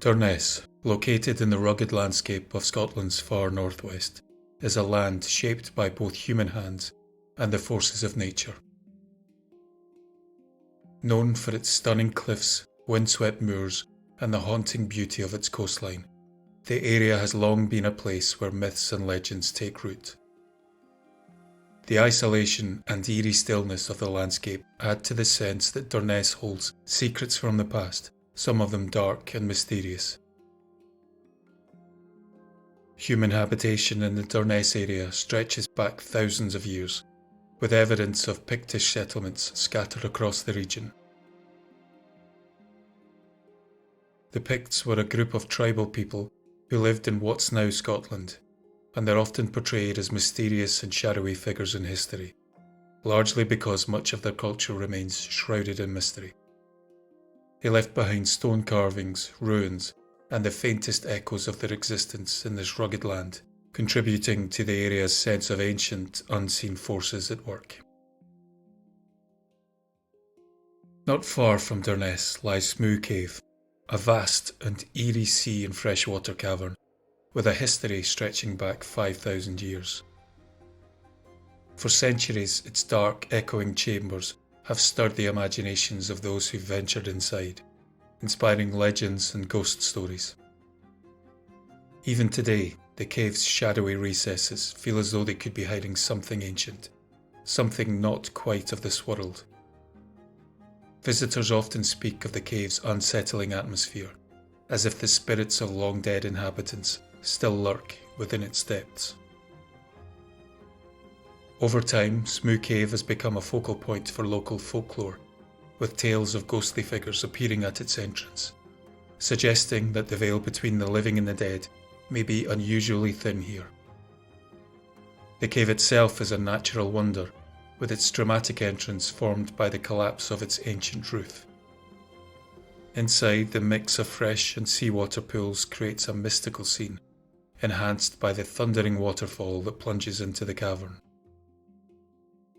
Durness, located in the rugged landscape of Scotland's far northwest, is a land shaped by both human hands and the forces of nature. Known for its stunning cliffs, windswept moors, and the haunting beauty of its coastline, the area has long been a place where myths and legends take root. The isolation and eerie stillness of the landscape add to the sense that Durness holds secrets from the past, some of them dark and mysterious. Human habitation in the Durness area stretches back thousands of years, with evidence of Pictish settlements scattered across the region. The Picts were a group of tribal people who lived in what's now Scotland, and they're often portrayed as mysterious and shadowy figures in history, largely because much of their culture remains shrouded in mystery. They left behind stone carvings, ruins, and the faintest echoes of their existence in this rugged land, contributing to the area's sense of ancient, unseen forces at work. Not far from Durness lies Smoo Cave, a vast and eerie sea and freshwater cavern, with a history stretching back 5,000 years. For centuries, its dark, echoing chambers have stirred the imaginations of those who ventured inside, inspiring legends and ghost stories. Even today, the cave's shadowy recesses feel as though they could be hiding something ancient, something not quite of this world. Visitors often speak of the cave's unsettling atmosphere, as if the spirits of long-dead inhabitants still lurk within its depths. Over time, Smoo Cave has become a focal point for local folklore, with tales of ghostly figures appearing at its entrance, suggesting that the veil between the living and the dead may be unusually thin here. The cave itself is a natural wonder, with its dramatic entrance formed by the collapse of its ancient roof. Inside, the mix of fresh and seawater pools creates a mystical scene, enhanced by the thundering waterfall that plunges into the cavern.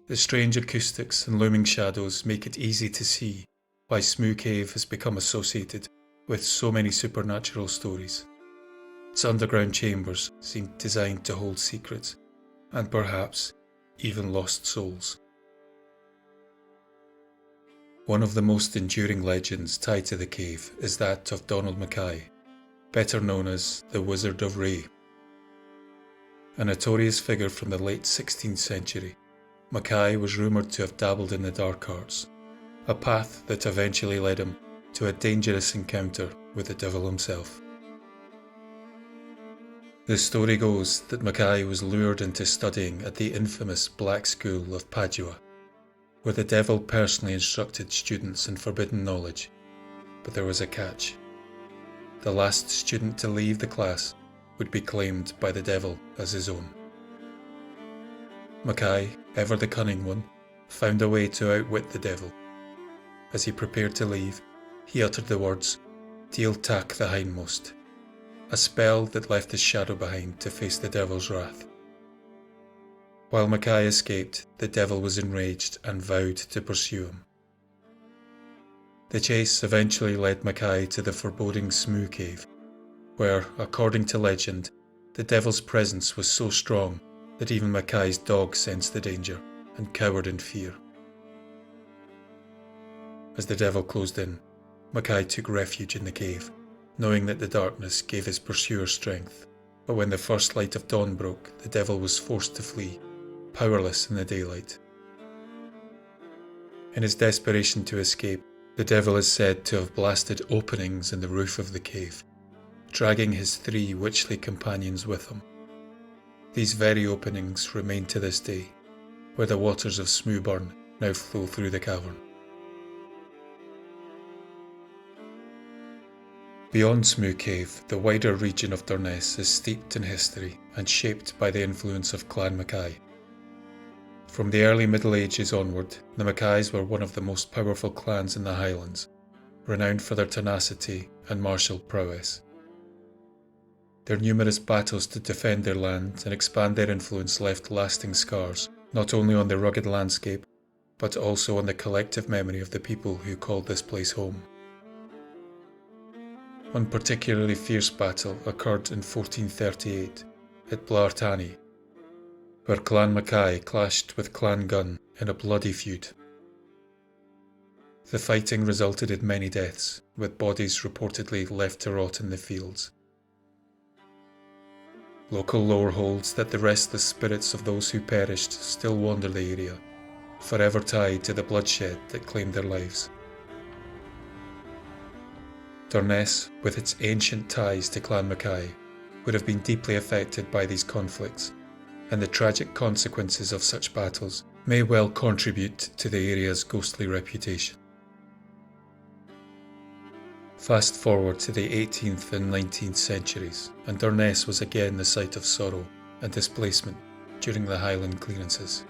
The strange acoustics and looming shadows make it easy to see why Smoo Cave has become associated with so many supernatural stories. Its underground chambers seem designed to hold secrets, and perhaps even lost souls. One of the most enduring legends tied to the cave is that of Donald Mackay, better known as the Wizard of Wray. A notorious figure from the late 16th century, Mackay was rumoured to have dabbled in the dark arts, a path that eventually led him to a dangerous encounter with the devil himself. The story goes that Mackay was lured into studying at the infamous Black School of Padua, where the devil personally instructed students in forbidden knowledge, but there was a catch. The last student to leave the class would be claimed by the devil as his own. Mackay, ever the cunning one, found a way to outwit the devil. As he prepared to leave, he uttered the words, "Deal tak the hindmost," a spell that left his shadow behind to face the devil's wrath. While Mackay escaped, the devil was enraged and vowed to pursue him. The chase eventually led Mackay to the foreboding Smoo Cave, where, according to legend, the devil's presence was so strong that even Mackay's dog sensed the danger and cowered in fear. As the devil closed in, Mackay took refuge in the cave, knowing that the darkness gave his pursuer strength. But when the first light of dawn broke, the devil was forced to flee, powerless in the daylight. In his desperation to escape, the devil is said to have blasted openings in the roof of the cave, dragging his 3 witchly companions with him. These very openings remain to this day, where the waters of Smoo Burn now flow through the cavern. Beyond Smoo Cave, the wider region of Durness is steeped in history and shaped by the influence of Clan Mackay. From the early Middle Ages onward, the Mackays were one of the most powerful clans in the Highlands, renowned for their tenacity and martial prowess. Their numerous battles to defend their land and expand their influence left lasting scars, not only on the rugged landscape, but also on the collective memory of the people who called this place home. One particularly fierce battle occurred in 1438 at Blartany, where Clan Mackay clashed with Clan Gun in a bloody feud. The fighting resulted in many deaths, with bodies reportedly left to rot in the fields. Local lore holds that the restless spirits of those who perished still wander the area, forever tied to the bloodshed that claimed their lives. Durness, with its ancient ties to Clan Mackay, would have been deeply affected by these conflicts, and the tragic consequences of such battles may well contribute to the area's ghostly reputation. Fast forward to the 18th and 19th centuries, and Durness was again the site of sorrow and displacement during the Highland clearances.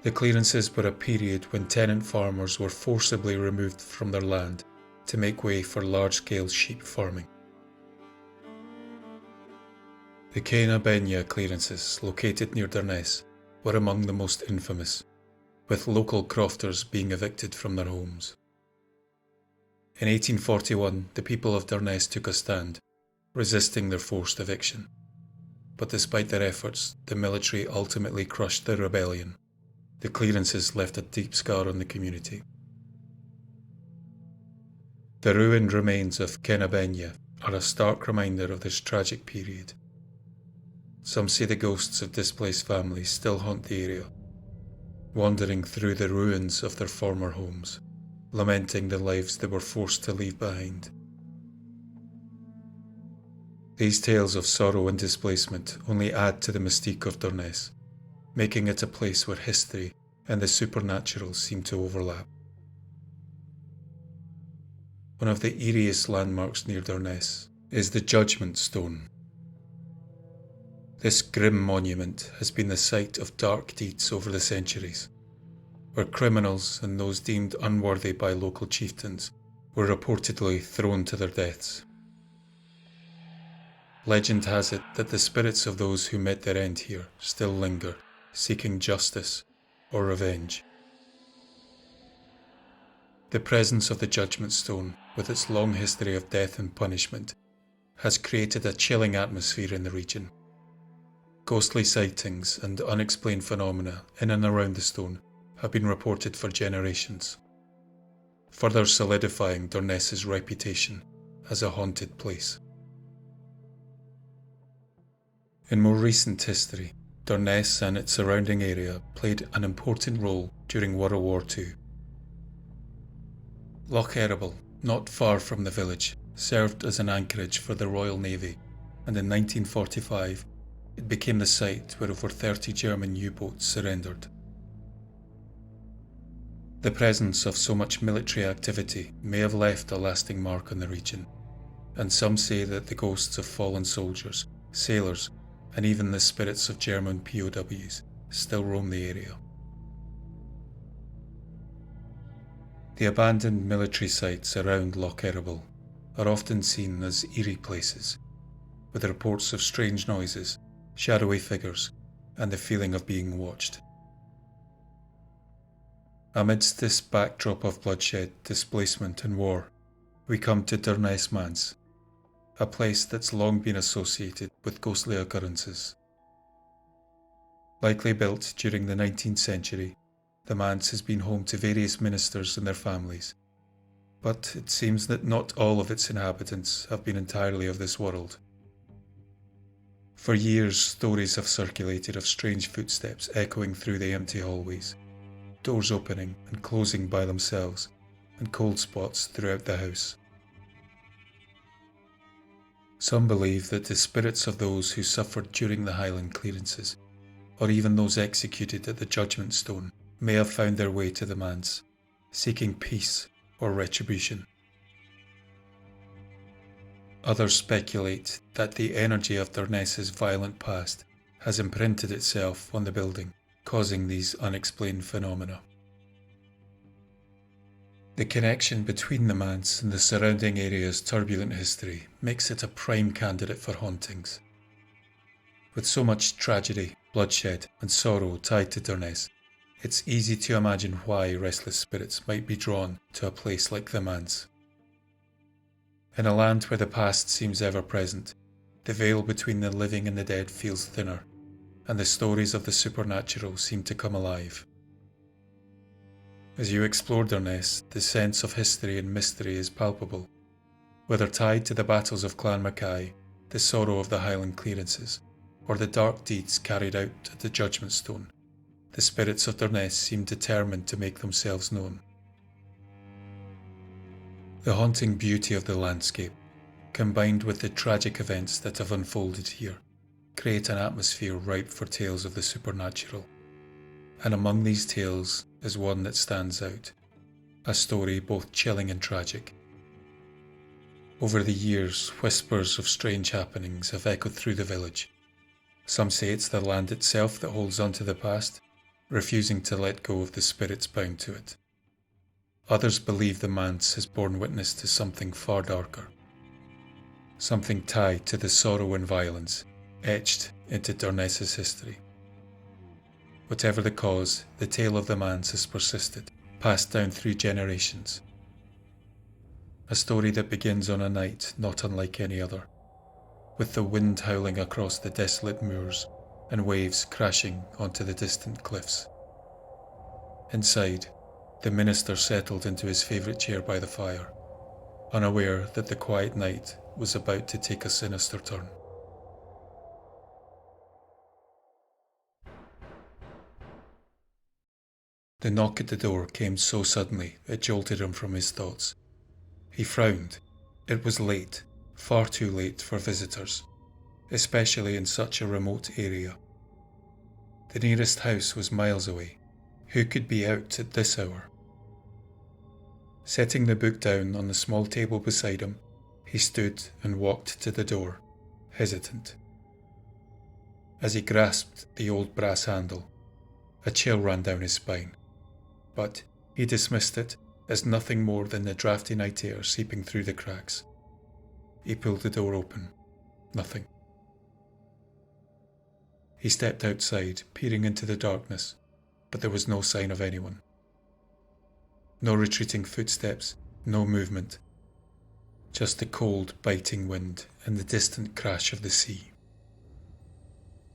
The clearances were a period when tenant farmers were forcibly removed from their land to make way for large-scale sheep farming. The Caoineag clearances, located near Durness, were among the most infamous, with local crofters being evicted from their homes. In 1841, the people of Durness took a stand, resisting their forced eviction. But despite their efforts, the military ultimately crushed the rebellion. The clearances left a deep scar on the community. The ruined remains of Caoineag are a stark reminder of this tragic period. Some say the ghosts of displaced families still haunt the area, wandering through the ruins of their former homes, lamenting the lives they were forced to leave behind. These tales of sorrow and displacement only add to the mystique of Durness, making it a place where history and the supernatural seem to overlap. One of the eeriest landmarks near Durness is the Judgment Stone. This grim monument has been the site of dark deeds over the centuries, where criminals and those deemed unworthy by local chieftains were reportedly thrown to their deaths. Legend has it that the spirits of those who met their end here still linger, seeking justice or revenge. The presence of the Judgment Stone, with its long history of death and punishment, has created a chilling atmosphere in the region. Ghostly sightings and unexplained phenomena in and around the stone have been reported for generations, further solidifying Durness's reputation as a haunted place. In more recent history, Durness and its surrounding area played an important role during World War II. Loch Eriboll, not far from the village, served as an anchorage for the Royal Navy, and in 1945 it became the site where over 30 German U-boats surrendered. The presence of so much military activity may have left a lasting mark on the region, and some say that the ghosts of fallen soldiers, sailors, and even the spirits of German POWs still roam the area. The abandoned military sites around Loch Eriboll are often seen as eerie places, with reports of strange noises, shadowy figures, and the feeling of being watched. Amidst this backdrop of bloodshed, displacement and war, we come to Durness Manse, a place that's long been associated with ghostly occurrences. Likely built during the 19th century, the manse has been home to various ministers and their families, but it seems that not all of its inhabitants have been entirely of this world. For years, stories have circulated of strange footsteps echoing through the empty hallways, doors opening and closing by themselves, and cold spots throughout the house. Some believe that the spirits of those who suffered during the Highland clearances, or even those executed at the Judgment Stone, may have found their way to the manse, seeking peace or retribution. Others speculate that the energy of Durness's violent past has imprinted itself on the building, causing these unexplained phenomena. The connection between the manse and the surrounding area's turbulent history makes it a prime candidate for hauntings. With so much tragedy, bloodshed, and sorrow tied to Durness, it's easy to imagine why restless spirits might be drawn to a place like the manse. In a land where the past seems ever present, the veil between the living and the dead feels thinner, and the stories of the supernatural seem to come alive. As you explore Durness, the sense of history and mystery is palpable, whether tied to the battles of Clan Mackay, the sorrow of the Highland clearances, or the dark deeds carried out at the Judgment Stone. The spirits of Durness seem determined to make themselves known. The haunting beauty of the landscape, combined with the tragic events that have unfolded here, create an atmosphere ripe for tales of the supernatural. And among these tales is one that stands out, a story both chilling and tragic. Over the years, whispers of strange happenings have echoed through the village. Some say it's the land itself that holds on to the past, refusing to let go of the spirits bound to it. Others believe the manse has borne witness to something far darker, something tied to the sorrow and violence etched into Durness's history. Whatever the cause, the tale of the manse has persisted, passed down through generations. A story that begins on a night not unlike any other, with the wind howling across the desolate moors and waves crashing onto the distant cliffs. Inside, the minister settled into his favourite chair by the fire, unaware that the quiet night was about to take a sinister turn. The knock at the door came so suddenly it jolted him from his thoughts. He frowned. It was late, far too late for visitors, especially in such a remote area. The nearest house was miles away. Who could be out at this hour? Setting the book down on the small table beside him, he stood and walked to the door, hesitant. As he grasped the old brass handle, a chill ran down his spine, but he dismissed it as nothing more than the drafty night air seeping through the cracks. He pulled the door open. Nothing. He stepped outside, peering into the darkness, but there was no sign of anyone. No retreating footsteps, no movement. Just the cold, biting wind and the distant crash of the sea.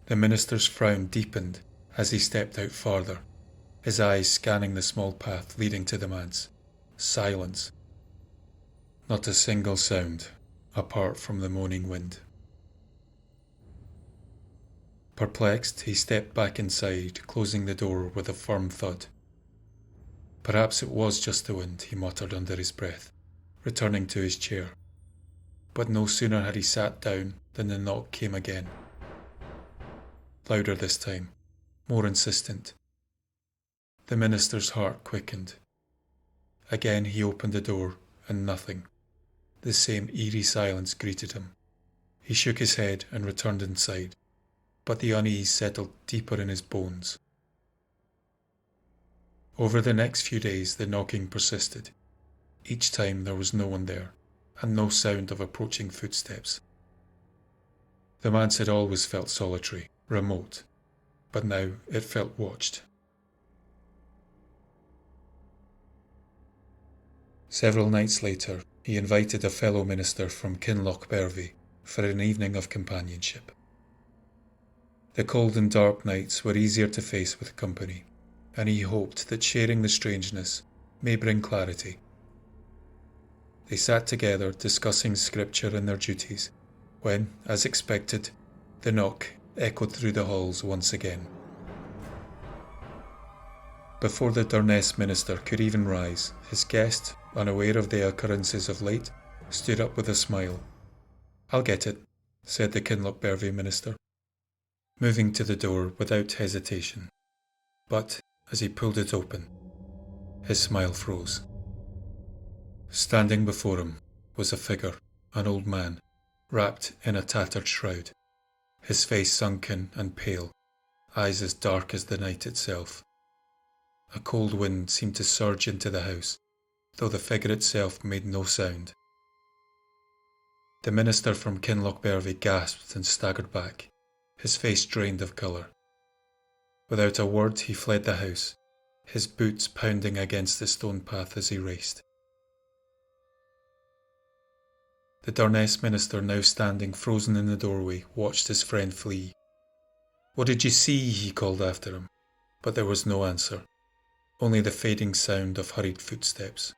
The minister's frown deepened as he stepped out farther, his eyes scanning the small path leading to the manse. Silence. Not a single sound, apart from the moaning wind. Perplexed, he stepped back inside, closing the door with a firm thud. Perhaps it was just the wind, he muttered under his breath, returning to his chair. But no sooner had he sat down than the knock came again. Louder this time, more insistent. The minister's heart quickened. Again he opened the door, and nothing. The same eerie silence greeted him. He shook his head and returned inside, but the unease settled deeper in his bones. Over the next few days the knocking persisted. Each time there was no one there, and no sound of approaching footsteps. The manse had always felt solitary, remote, but now it felt watched. Several nights later, he invited a fellow minister from Kinloch for an evening of companionship. The cold and dark nights were easier to face with company, and he hoped that sharing the strangeness may bring clarity. They sat together discussing scripture and their duties, when, as expected, the knock echoed through the halls once again. Before the Durness minister could even rise, his guest, unaware of the occurrences of late, stood up with a smile. "I'll get it," said the Kinloch minister, moving to the door without hesitation. But as he pulled it open, his smile froze. Standing before him was a figure, an old man, wrapped in a tattered shroud, his face sunken and pale, eyes as dark as the night itself. A cold wind seemed to surge into the house, though the figure itself made no sound. The minister from Kinloch gasped and staggered back, his face drained of colour. Without a word he fled the house, his boots pounding against the stone path as he raced. The Durness minister, now standing frozen in the doorway, watched his friend flee. "What did you see?" he called after him, but there was no answer, only the fading sound of hurried footsteps.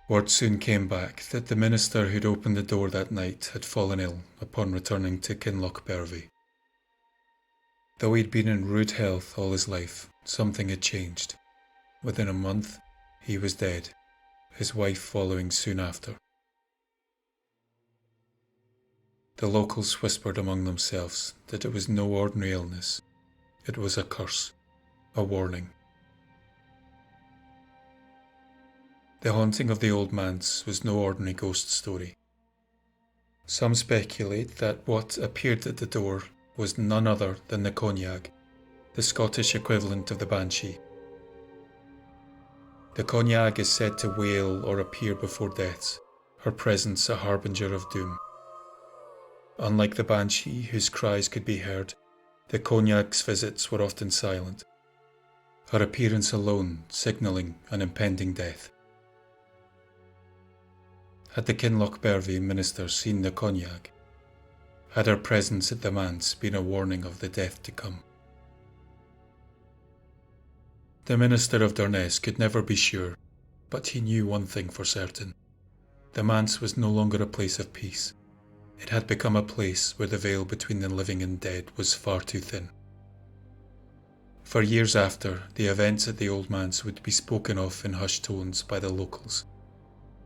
Word soon came back that the minister who'd opened the door that night had fallen ill upon returning to Kinlochbervie. Though he'd been in rude health all his life, something had changed. Within a month, he was dead, his wife following soon after. The locals whispered among themselves that it was no ordinary illness. It was a curse, a warning. The haunting of the Old Manse was no ordinary ghost story. Some speculate that what appeared at the door was none other than the Caoineag, the Scottish equivalent of the Banshee. The Caoineag is said to wail or appear before deaths, her presence a harbinger of doom. Unlike the Banshee, whose cries could be heard, the Caoineag's visits were often silent, her appearance alone signalling an impending death. Had the Kinlochbervie minister seen the Caoineag? Had her presence at the manse been a warning of the death to come? The minister of Durness could never be sure, but he knew one thing for certain. The manse was no longer a place of peace. It had become a place where the veil between the living and dead was far too thin. For years after, the events at the Old Manse would be spoken of in hushed tones by the locals.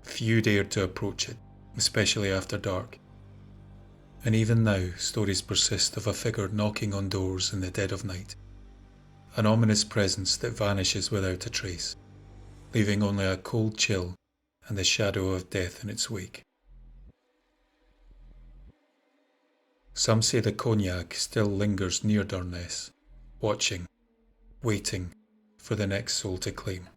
Few dared to approach it, especially after dark. And even now, stories persist of a figure knocking on doors in the dead of night, an ominous presence that vanishes without a trace, leaving only a cold chill and the shadow of death in its wake. Some say the Caoineag still lingers near Durness, watching, waiting for the next soul to claim.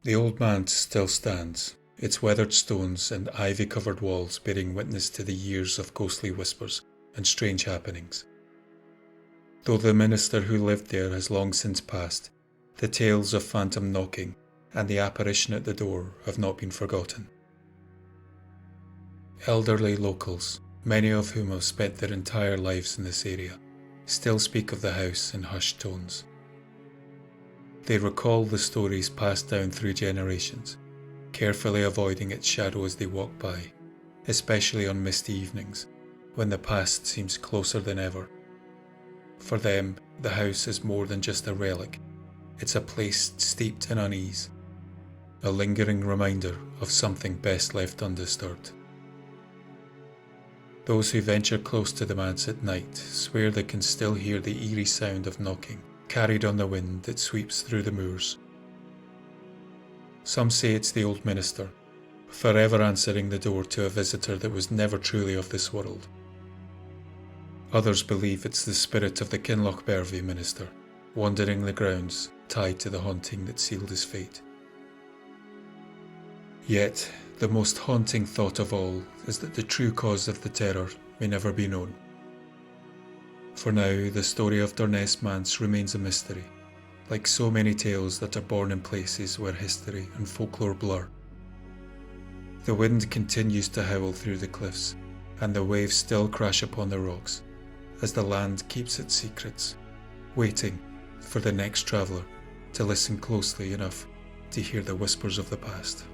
The Old Manse still stands, its weathered stones and ivy-covered walls bearing witness to the years of ghostly whispers and strange happenings. Though the minister who lived there has long since passed, the tales of phantom knocking and the apparition at the door have not been forgotten. Elderly locals, many of whom have spent their entire lives in this area, still speak of the house in hushed tones. They recall the stories passed down through generations, carefully avoiding its shadow as they walk by, especially on misty evenings, when the past seems closer than ever. For them, the house is more than just a relic. It's a place steeped in unease, a lingering reminder of something best left undisturbed. Those who venture close to the manse at night swear they can still hear the eerie sound of knocking, carried on the wind that sweeps through the moors. Some say it's the old minister, forever answering the door to a visitor that was never truly of this world. Others believe it's the spirit of the Kinlochbervie minister, wandering the grounds, tied to the haunting that sealed his fate. Yet, the most haunting thought of all is that the true cause of the terror may never be known. For now, the story of Durness Manse remains a mystery, like so many tales that are born in places where history and folklore blur. The wind continues to howl through the cliffs, and the waves still crash upon the rocks, as the land keeps its secrets, waiting for the next traveller to listen closely enough to hear the whispers of the past.